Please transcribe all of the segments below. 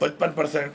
55%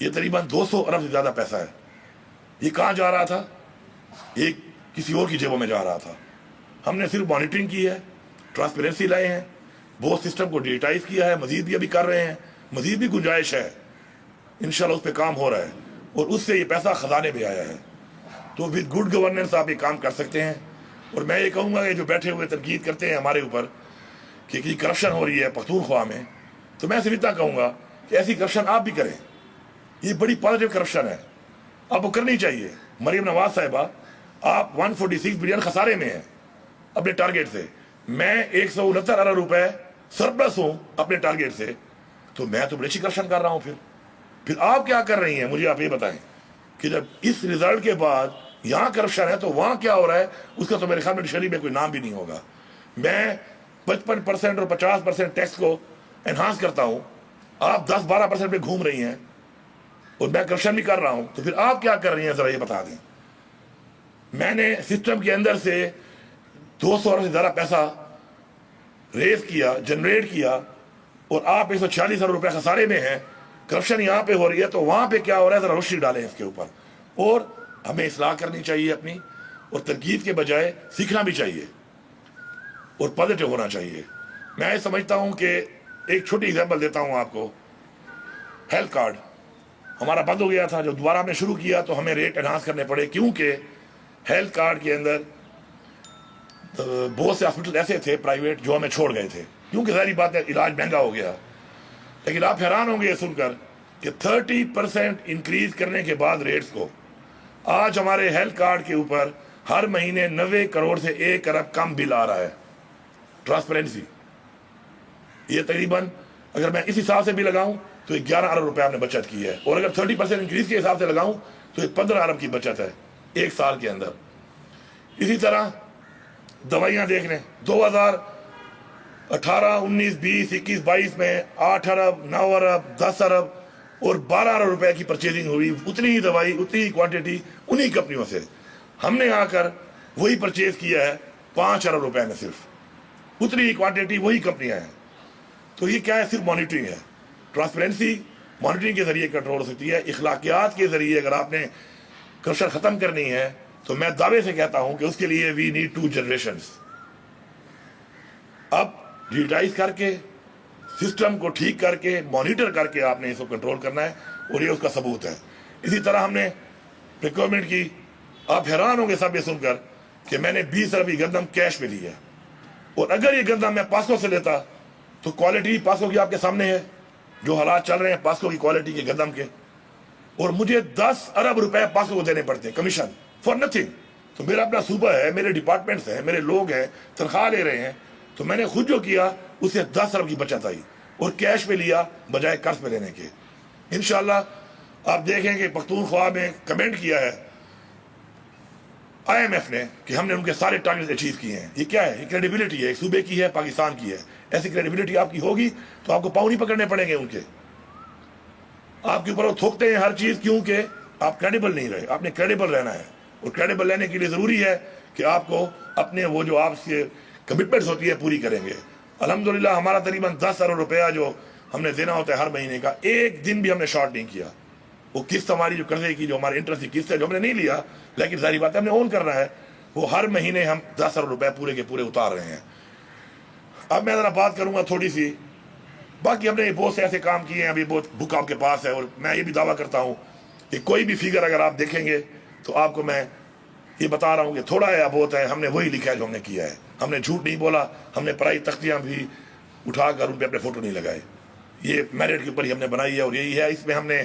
یہ تقریباً 200 ارب سے زیادہ پیسہ ہے. یہ کہاں جا رہا تھا؟ یہ کسی اور کی جیبوں میں جا رہا تھا. ہم نے صرف مانیٹرنگ کی ہے, ٹرانسپیرنسی لائے ہیں, بہت سسٹم کو ڈیجیٹائز کیا ہے, مزید بھی ابھی کر رہے ہیں, مزید بھی گنجائش ہے, انشاءاللہ اس پہ کام ہو رہا ہے, اور اس سے یہ پیسہ خزانے میں آیا ہے. تو ود گڈ گورننس آپ یہ کام کر سکتے ہیں. اور میں یہ کہوں گا کہ جو بیٹھے ہوئے تنقید کرتے ہیں ہمارے اوپر کہ کرپشن ہو رہی ہے پختونخوا میں, تو میں صرف اتنا کہوں گا کہ ایسی کرپشن آپ بھی کریں. یہ بڑی پازیٹیو کرپشن ہے, آپ کو کرنی چاہیے. مریم نواز صاحبہ, آپ 146 بلین خسارے میں ہیں اپنے ٹارگیٹ سے, میں 169 ارب روپے سرپلس ہوں اپنے ٹارگیٹ سے, تو میں تو بڑی اچھی کرپشن کر رہا ہوں. پھر آپ کیا کر رہی ہیں, مجھے آپ یہ بتائیں کہ جب اس رزلٹ کے بعد یہاں کرپشن ہے تو وہاں کیا ہو رہا ہے, اس کا تو میرے خیال میں ڈکشنری میں کوئی نام بھی نہیں ہوگا. میں 55% اور 50% ٹیکس کو انہانس کرتا ہوں, آپ 10-12% پہ گھوم رہی ہیں, اور میں کرپشن بھی کر رہا ہوں. تو پھر آپ کیا کر رہی ہیں, ذرا یہ بتا دیں. میں نے سسٹم کے اندر سے 200 ارب سے زیادہ پیسہ ریز کیا, جنریٹ کیا, اور آپ 146 ارب روپے خسارے میں ہیں. کرپشن یہاں پہ ہو رہی ہے, تو وہاں پہ کیا ہو رہا ہے, ذرا روشنی ڈالیں اس کے اوپر. اور ہمیں اصلاح کرنی چاہیے اپنی, اور تنقید کے بجائے سیکھنا بھی چاہیے اور پازیٹیو ہونا چاہیے. میں یہ سمجھتا ہوں کہ ایک چھوٹی ایگزامپل دیتا ہوں آپ کو. ہیلتھ کارڈ ہمارا بند ہو گیا تھا, جب دوبارہ ہم نے شروع کیا تو ہمیں ریٹ انہانس کرنے پڑے, کیونکہ ہیلتھ کارڈ کے اندر بہت سے ہاسپٹل ایسے تھے پرائیویٹ جو ہمیں چھوڑ گئے تھے, کیونکہ ظاہری بات ہے علاج مہنگا ہو گیا. لیکن آپ حیران ہوں گے یہ سن کر کہ 30% انکریز کرنے کے بعد ریٹس کو, آج ہمارے ہیلتھ کارڈ کے اوپر ہر مہینے 90 کروڑ سے 1 ارب کم بل آ رہا ہے. ٹرانسپیرنسی, یہ تقریباً اگر میں اس حساب سے بھی لگاؤں تو 11 ارب روپے آپ نے بچت کی ہے, اور اگر 30% انکریز کے حساب سے لگاؤں تو 15 ارب کی بچت ہے ایک سال کے اندر. اسی طرح دوائیاں دیکھ لیں, 2018, 19, 20, 21, 22 میں 8 ارب, 9 ارب, 10 ارب اور 12 ارب روپے کی پرچیزنگ ہوئی. اتنی ہی دوائی, اتنی ہی کوانٹٹی انہی کمپنیوں سے. ہم نے آ کر وہی پرچیز کیا ہے 5 ارب روپے میں, صرف اتنی ہی کوانٹٹی, وہی کمپنیاں ہیں. تو یہ کیا ہے, صرف مانیٹرنگ ہے. ٹرانسپیرنسی مانیٹرنگ کے ذریعے کنٹرول ہو سکتی ہے. اخلاقیات کے ذریعے اگر آپ نے کرپشن ختم کرنی ہے تو میں دعوے سے کہتا ہوں کہ اس کے لیے وی نیڈ 2 جنریشنز. اب ڈیجیٹائز کر کے, سسٹم کو ٹھیک کر کے, مانیٹر کر کے آپ نے اس کو کنٹرول کرنا ہے, اور یہ اس کا ثبوت ہے. اسی طرح ہم نے پریکیورمنٹ کی. آپ حیران ہوں گے سب یہ سن کر کہ میں نے 20 ارب کی گندم کیش میں لی ہے, اور اگر یہ گندم میں پاسکو سے لیتا تو کوالٹی پاسکو کی آپ کے سامنے ہے, جو حالات چل رہے ہیں پاسکو کی کوالٹی کے گندم کے, اور مجھے 10 ارب روپے پاسکو کو دینے پڑتے ہیں کمیشن فار نتھنگ. تو میرا اپنا صوبہ ہے, میرے ڈپارٹمنٹس ہیں, میرے لوگ ہیں, تنخواہ لے رہے ہیں. تو میں نے خود جو کیا اس سے 10 ارب کی بچت آئی, اور کیش پہ لیا بجائے قرض پہ لینے کے. انشاءاللہ آپ دیکھیں کہ پختونخوا میں کمنٹ کیا ہے IMF نے کہ ہم نے ان کے سارے ٹارگیٹ اچیو کیے ہیں. یہ کیا ہے, یہ کریڈیبلٹی ہے, ایک صوبے کی ہے, پاکستان کی ہے. ایسی کریڈیبلٹی آپ کی ہوگی تو آپ کو پاؤں نہیں پکڑنے پڑیں گے ان کے, آپ کے اوپر وہ تھوکتے ہیں ہر چیز, کیونکہ آپ کریڈیبل نہیں رہے. آپ نے کریڈیبل رہنا ہے, اور کریڈیبل رہنے کے لیے ضروری ہے کہ آپ کو اپنے وہ جو آپ سے کمٹمنٹس ہوتی ہے پوری کریں گے. الحمدللہ ہمارا تقریباً 10 ارب روپیہ جو ہم نے دینا ہوتا ہے ہر مہینے کا, ایک دن بھی ہم نے شارٹ نہیں کیا. وہ قسط ہماری جو قرضے کی, جو ہمارے انٹرسٹ کی قسط ہے, جو ہم نے نہیں لیا, لیکن ظاہری بات ہے ہم نے اون کرنا ہے, وہ ہر مہینے ہم 10 ارب روپے پورے کے پورے اتار رہے ہیں. اب میں ذرا بات کروں گا تھوڑی سی, باقی ہم نے بہت سے ایسے کام کیے ہیں, ابھی بہت بک آپ کے پاس ہے, اور میں یہ بھی دعویٰ کرتا ہوں کہ کوئی بھی فگر اگر آپ دیکھیں گے تو آپ کو میں یہ بتا رہا ہوں کہ تھوڑا ہے یا بہت ہے, ہم نے وہی لکھا ہے جو ہم نے کیا ہے. ہم نے جھوٹ نہیں بولا, ہم نے پرائی تختیاں بھی اٹھا کر ان پہ اپنے فوٹو نہیں لگائے. یہ میرٹ کے اوپر ہی ہم نے بنائی ہے, اور یہی ہے. اس میں ہم نے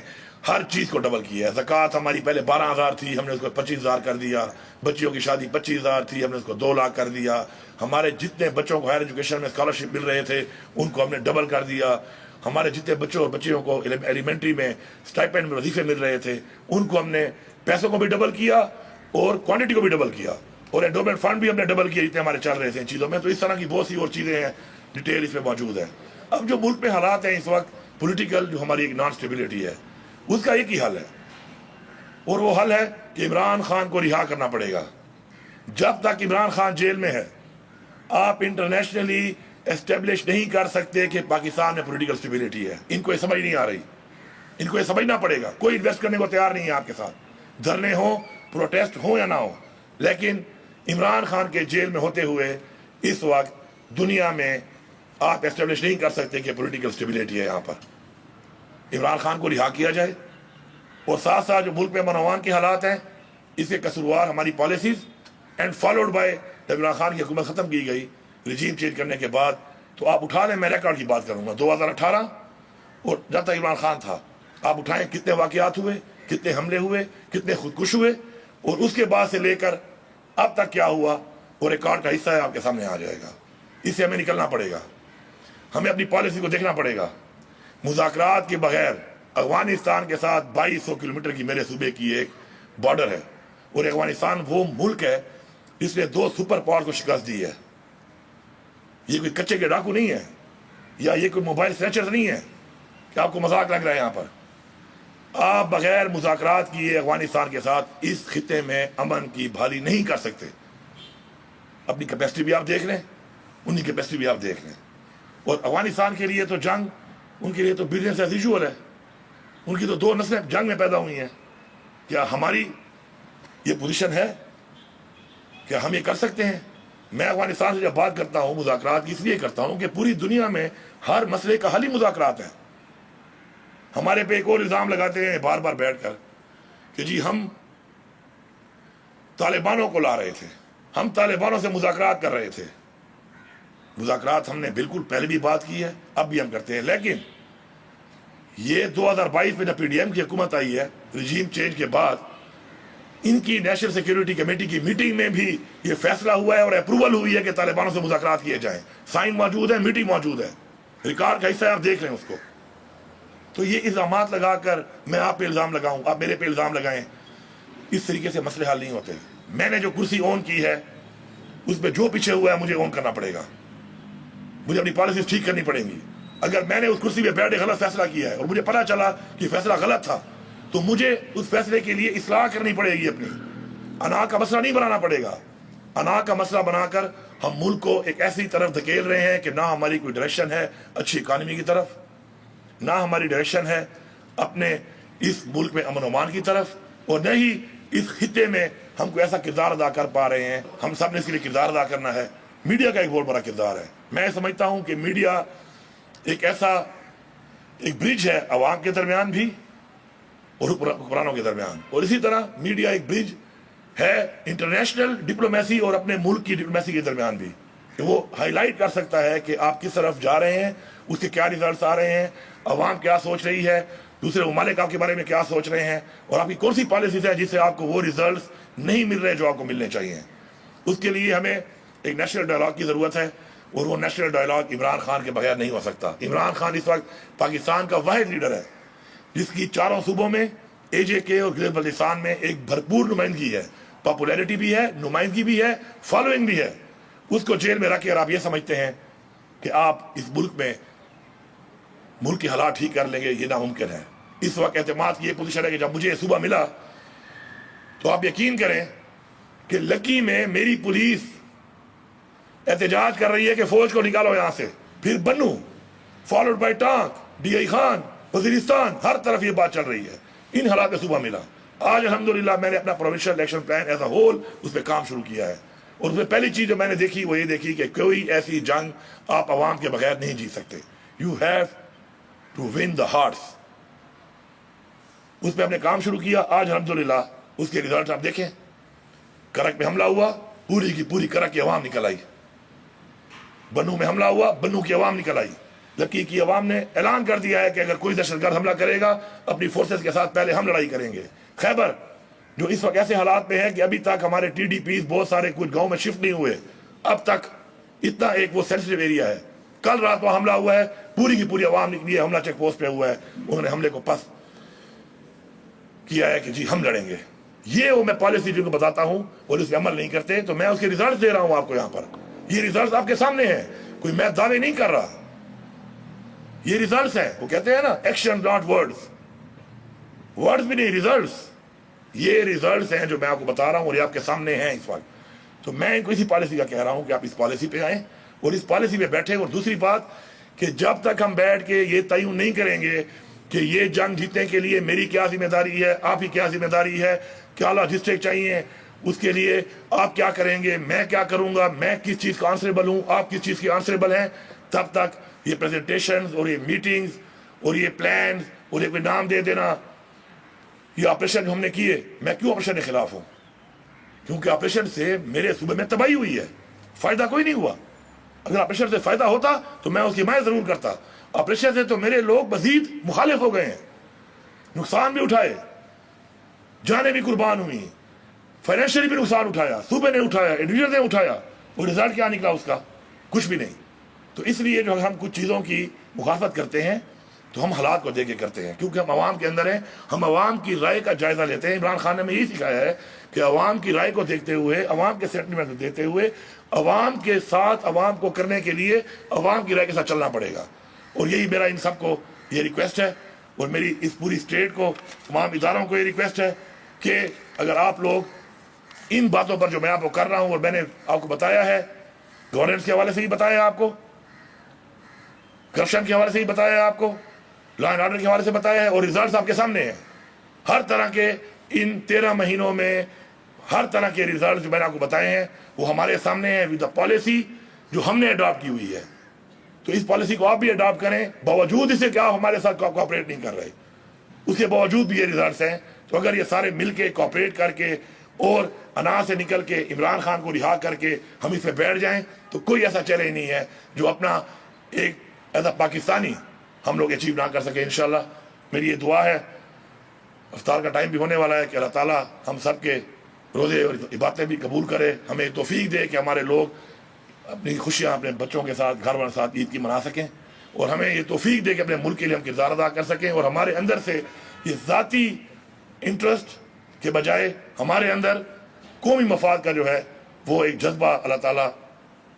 ہر چیز کو ڈبل کیا ہے. زکوٰۃ ہماری پہلے 12,000 تھی, ہم نے اس کو 25,000 کر دیا. بچیوں کی شادی 25,000 تھی, ہم نے اس کو 2 لاکھ کر دیا. ہمارے جتنے بچوں کو ہائر ایجوکیشن میں اسکالرشپ مل رہے تھے ان کو ہم نے ڈبل کر دیا. ہمارے جتنے بچوں اور بچیوں کو ایلیمنٹری میں اسٹائپینڈ میں وظیفے مل رہے تھے ان کو ہم نے پیسوں کو بھی ڈبل کیا اور کوانٹٹی کو بھی ڈبل کیا, اور انڈومنٹ فنڈ بھی ہم نے ڈبل کیا جتنے ہمارے چل رہے تھے ان چیزوں میں. تو اس طرح کی بہت سی اور چیزیں ہیں, ڈیٹیل اس میں موجود ہے. اب جو ملک میں حالات ہیں اس وقت پولیٹیکل, جو ہماری ایک نان اسٹیبلٹی ہے, اس کا ایک ہی حل ہے, اور وہ حل ہے کہ عمران خان کو رہا کرنا پڑے گا. جب تک عمران خان جیل میں ہے آپ انٹرنیشنلی اسٹیبلش نہیں کر سکتے کہ پاکستان میں پولیٹیکل اسٹیبلٹی ہے. ان کو یہ سمجھ نہیں آ رہی. ان کو یہ سمجھنا پڑے گا. کوئی انویسٹ کرنے کو تیار نہیں ہے آپ کے ساتھ, دھرنے ہوں, پروٹیسٹ ہوں یا نہ ہو. لیکن عمران خان کے جیل میں ہوتے ہوئے اس وقت دنیا میں آپ ایسٹیبلش نہیں کر سکتے کہ پولیٹیکل اسٹیبلٹی ہے یہاں پر. عمران خان کو رہا کیا جائے, اور ساتھ ساتھ جو ملک میں امن و امان کے حالات ہیں اس کے قصوروار ہماری پالیسیز, اینڈ فالوڈ بائی جب عمران خان کی حکومت ختم کی گئی رجیم چینج کرنے کے بعد, تو آپ اٹھا لیں, میں ریکارڈ کی بات کروں گا 2018 اور جب تک عمران خان تھا, آپ اٹھائیں کتنے واقعات ہوئے, کتنے حملے ہوئے, کتنے خودکش ہوئے, اور اس کے بعد سے لے کر اب تک کیا ہوا, وہ ریکارڈ کا حصہ ہے, آپ کے سامنے آ جائے گا. اس سے ہمیں نکلنا پڑے گا, ہمیں اپنی پالیسی کو دیکھنا پڑے گا. مذاکرات کے بغیر افغانستان کے ساتھ 2200 کلومیٹر کی میرے صوبے کی ایک بارڈر ہے, اور افغانستان وہ ملک ہے جس نے 2 سپر پاور کو شکست دی ہے. یہ کوئی کچے کے ڈاکو نہیں ہے, یا یہ کوئی موبائل سنیچر نہیں ہے کہ آپ کو مذاق لگ رہا ہے. یہاں پر آپ بغیر مذاکرات کیے افغانستان کے ساتھ اس خطے میں امن کی بحالی نہیں کر سکتے. اپنی کیپیسٹی بھی آپ دیکھ لیں, ان کی کیپیسٹی بھی آپ دیکھ لیں. اور افغانستان کے لیے تو جنگ, ان کے لیے تو بزنس ایز یوزول ہے. ان کی تو 2 نسلیں جنگ میں پیدا ہوئی ہیں. کیا ہماری یہ پوزیشن ہے, کیا ہم یہ کر سکتے ہیں؟ میں افغانستان سے جب بات کرتا ہوں مذاکرات کی, اس لیے کرتا ہوں کہ پوری دنیا میں ہر مسئلے کا حل ہی مذاکرات ہے. ہمارے پہ ایک اور الزام لگاتے ہیں بار بار بیٹھ کر کہ جی ہم طالبانوں کو لا رہے تھے, ہم طالبانوں سے مذاکرات کر رہے تھے. مذاکرات ہم نے بالکل پہلے بھی بات کی ہے, اب بھی ہم کرتے ہیں. لیکن یہ 2022 میں جب پی ڈی ایم کی حکومت آئی ہے رجیم چینج کے بعد, ان کی نیشنل سیکیورٹی کمیٹی کی میٹنگ میں بھی یہ فیصلہ ہوا ہے اور اپروول ہوئی ہے کہ طالبانوں سے مذاکرات کیے جائیں. سائن موجود ہے, میٹنگ موجود ہے, ریکارڈ کا حصہ ہے, آپ دیکھ لیں اس کو. تو یہ الزامات لگا کر میں آپ پہ الزام لگاؤں, آپ میرے پہ الزام لگائیں, اس طریقے سے مسئلے حل نہیں ہوتے. میں نے جو کرسی اون کی ہے اس پہ جو پیچھے ہوا ہے مجھے اون کرنا پڑے گا, مجھے اپنی پالیسیز ٹھیک کرنی پڑیں گی. اگر میں نے اس کرسی پہ بیٹھ کے غلط فیصلہ کیا ہے اور مجھے پتا چلا کہ فیصلہ غلط تھا, تو مجھے اس فیصلے کے لیے اصلاح کرنی پڑے گی. اپنی انا کا مسئلہ نہیں بنانا پڑے گا. انا کا مسئلہ بنا کر ہم ملک کو ایک ایسی طرف دھکیل رہے ہیں کہ نہ ہماری کوئی ڈائریکشن ہے اچھی اکانومی کی طرف, نہ ہماری ڈائریکشن ہے اپنے اس ملک میں امن و امان کی طرف, اور نہ ہی اس خطے میں ہم کو ایسا کردار ادا کر پا رہے ہیں. ہم سب نے اس کے لیے کردار ادا کرنا ہے. میڈیا کا ایک بہت بڑا کردار ہے. میں سمجھتا ہوں کہ میڈیا ایک برج ہے عوام کے درمیان بھی اور حکمرانوں کے درمیان, اور اسی طرح میڈیا ایک برج ہے انٹرنیشنل ڈپلومیسی اور اپنے ملک کی ڈپلومیسی کے درمیان بھی, کہ وہ ہائی لائٹ کر سکتا ہے کہ آپ کس طرف جا رہے ہیں, اس کے کیا ریزلٹس آ رہے ہیں, عوام کیا سوچ رہی ہے, دوسرے ممالک آپ کے بارے میں کیا سوچ رہے ہیں, اور آپ کی کون سی پالیسیز ہیں جس سے آپ کو وہ ریزلٹس نہیں مل رہے جو آپ کو ملنے چاہیے. اس کے لیے ہمیں ایک نیشنل ڈائلاگ کی ضرورت ہے, اور وہ نیشنل ڈائلاگ عمران خان کے بغیر نہیں ہو سکتا. عمران خان اس وقت پاکستان کا واحد لیڈر ہے جس کی 4 صوبوں میں اے جے کے اور گلگت بلتستان میں ایک بھرپور نمائندگی ہے, پاپولیرٹی بھی ہے, نمائندگی بھی ہے, فالوئنگ بھی ہے. اس کو جیل میں رکھ کر آپ یہ سمجھتے ہیں کہ آپ اس ملک میں ملک کے حالات ٹھیک کر لیں گے, یہ ناممکن ہے. اس وقت اعتماد کی یہ پوزیشن ہے کہ جب مجھے یہ صوبہ ملا تو آپ یقین کریں کہ لکی میں میری پولیس احتجاج کر رہی ہے کہ فوج کو نکالو یہاں سے, پھر Bannu followed by Tank, D I Khan, Waziristan, ہر طرف یہ بات چل رہی ہے. ان حالات میں صوبہ ملا. آج الحمدللہ میں نے اپنا provincial election plan as a whole اس پہ کام شروع کیا ہے, اور اس میں پہلی چیز جو میں نے دیکھی وہ یہ دیکھی کہ کوئی ایسی جنگ آپ عوام کے بغیر نہیں جیت سکتے. You have to win the hearts. اس پہ ہم نے کام شروع کیا. آج الحمدللہ اس کے ریزلٹ آپ دیکھیں. کرک میں حملہ ہوا, پوری کی پوری کرک کی عوام نکل آئی. بنو میں حملہ ہوا, بنو کی عوام نکل آئی. لکی کی عوام نے اعلان کر دیا ہے کہ اگر کوئی دہشت گرد حملہ کرے گا اپنی فورسز کے ساتھ پہلے ہم لڑائی کریں گے. خیبر جو اس وقت ایسے حالات میں ہے کہ ابھی تک ہمارے ٹی ڈی پیز بہت سارے کچھ گاؤں میں شفٹ نہیں ہوئے, اب تک اتنا ایک وہ سینسٹیو ایریا ہے. کل رات کو حملہ ہوا ہے, پوری کی پوری عوام نکلی ہے, حملہ چیک پوسٹ پہ ہوا ہے, انہوں نے حملے کو پس کیا ہے کہ جی ہم لڑیں گے. یہ وہ میں پالیسی جن کو بتاتا ہوں اور اس پہ عمل نہیں کرتے, تو میں اس کے ریزلٹس دے رہا ہوں آپ کو یہاں پر. یہ ریزلٹس آپ کے سامنے ہیں, کوئی میں دعوے نہیں کر رہا, یہ ریزلٹس ہیں. وہ کہتے ہیں نا ایکشن ناٹ ورڈز, ورڈز بھی نہیں ریزلٹس. یہ ریزلٹس ہیں جو میں آپ کو بتا رہا ہوں اور یہ آپ کے سامنے ہیں اس وقت. تو میں ان کو اسی پالیسی کا کہہ رہا ہوں کہ آپ اس پالیسی پہ آئیں اور اس پالیسی پہ بیٹھیں. اور دوسری بات کہ جب تک ہم بیٹھ کے یہ تعین نہیں کریں گے کہ یہ جنگ جیتنے کے لیے میری کیا ذمہ داری ہے, آپ کی کیا ذمہ داری ہے, کیا لاجسٹک چاہیے, اس کے لیے آپ کیا کریں گے, میں کیا کروں گا, میں کس چیز کا آنسریبل ہوں, آپ کس چیز کے آنسریبل ہیں. تب تک یہ پریزنٹیشنز اور یہ میٹنگز اور یہ پلانز اور یہ کوئی نام دے دینا, یہ آپریشن جو ہم نے کیے, میں کیوں آپریشن کے خلاف ہوں؟ کیونکہ آپریشن سے میرے صوبے میں تباہی ہوئی ہے, فائدہ کوئی نہیں ہوا. اگر آپریشن سے فائدہ ہوتا تو میں اس کی حمایت ضرور کرتا. آپریشن سے تو میرے لوگ مزید مخالف ہو گئے ہیں, نقصان بھی اٹھائے, جانیں بھی قربان ہوئی, فائنینشلی بھی نقصان اٹھایا, صوبے نے اٹھایا, انڈیویجل نے اٹھایا, اور رزلٹ کیا نکلا اس کا؟ کچھ بھی نہیں. تو اس لیے جو ہم کچھ چیزوں کی مخالفت کرتے ہیں تو ہم حالات کو دیکھ کے کرتے ہیں, کیونکہ ہم عوام کے اندر ہیں, ہم عوام کی رائے کا جائزہ لیتے ہیں. عمران خان نے ہمیں یہی سکھایا ہے کہ عوام کی رائے کو دیکھتے ہوئے, عوام کے سینٹیمنٹ کو دیکھتے ہوئے, عوام کے ساتھ عوام کو کرنے کے لیے عوام کی رائے کے ساتھ چلنا پڑے گا. اور یہی میرا ان سب کو یہ ریکویسٹ ہے, اور میری اس پوری اسٹیٹ کو, تمام اداروں کو یہ ریکویسٹ ہے کہ اگر آپ لوگ ان باتوں پر جو میں آپ کو کر رہا ہوں, اور میں نے آپ کو بتایا ہے, گورننس کے حوالے سے ہی بتایا آپ کو, کرپشن کے حوالے سے ہی بتایا آپ کو, لا اینڈ آرڈر کے حوالے سے بتایا ہے, اور ریزلٹس آپ کے سامنے ہیں. ہر طرح کے ان 13 مہینوں میں ہر طرح کے ریزلٹس جو میں نے آپ کو بتائے ہیں وہ ہمارے سامنے ہیں, ود دا پالیسی جو ہم نے اڈاپٹ کی ہوئی ہے. تو اس پالیسی کو آپ بھی اڈاپٹ کریں, باوجود اسے کہ آپ ہمارے ساتھ کوآپریٹ نہیں کر رہے, اس کے باوجود بھی یہ ریزلٹس ہیں. تو اگر یہ سارے مل کے کوآپریٹ کر کے اور انا سے نکل کے عمران خان کو رہا کر کے ہم اس پہ بیٹھ جائیں تو کوئی ایسا چیلنج نہیں ہے جو اپنا ایک ایز اے پاکستانی ہم لوگ اچیو نہ کر سکیں. انشاءاللہ میری یہ دعا ہے, افطار کا ٹائم بھی ہونے والا ہے, کہ اللہ تعالیٰ ہم سب کے روزے اور عبادتیں بھی قبول کرے, ہمیں توفیق دے کہ ہمارے لوگ اپنی خوشیاں اپنے بچوں کے ساتھ, گھر والوں کے ساتھ عید کی منا سکیں, اور ہمیں یہ توفیق دے کہ اپنے ملک کے لیے ہم کردار ادا کر سکیں, اور ہمارے اندر سے یہ ذاتی انٹرسٹ کے بجائے ہمارے اندر قومی مفاد کا جو ہے وہ ایک جذبہ اللہ تعالیٰ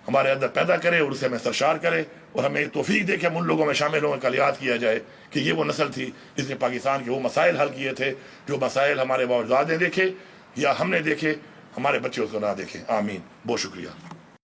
ہمارے اندر پیدا کرے اور اسے ہمیں سرشار کرے, اور ہمیں توفیق دے کہ ہم ان لوگوں میں شامل ہوں, کل یاد کیا جائے کہ یہ وہ نسل تھی جس نے پاکستان کے وہ مسائل حل کیے تھے جو مسائل ہمارے باوجود نے دیکھے یا ہم نے دیکھے, ہمارے بچے اس کو نہ دیکھیں. آمین. بہت شکریہ.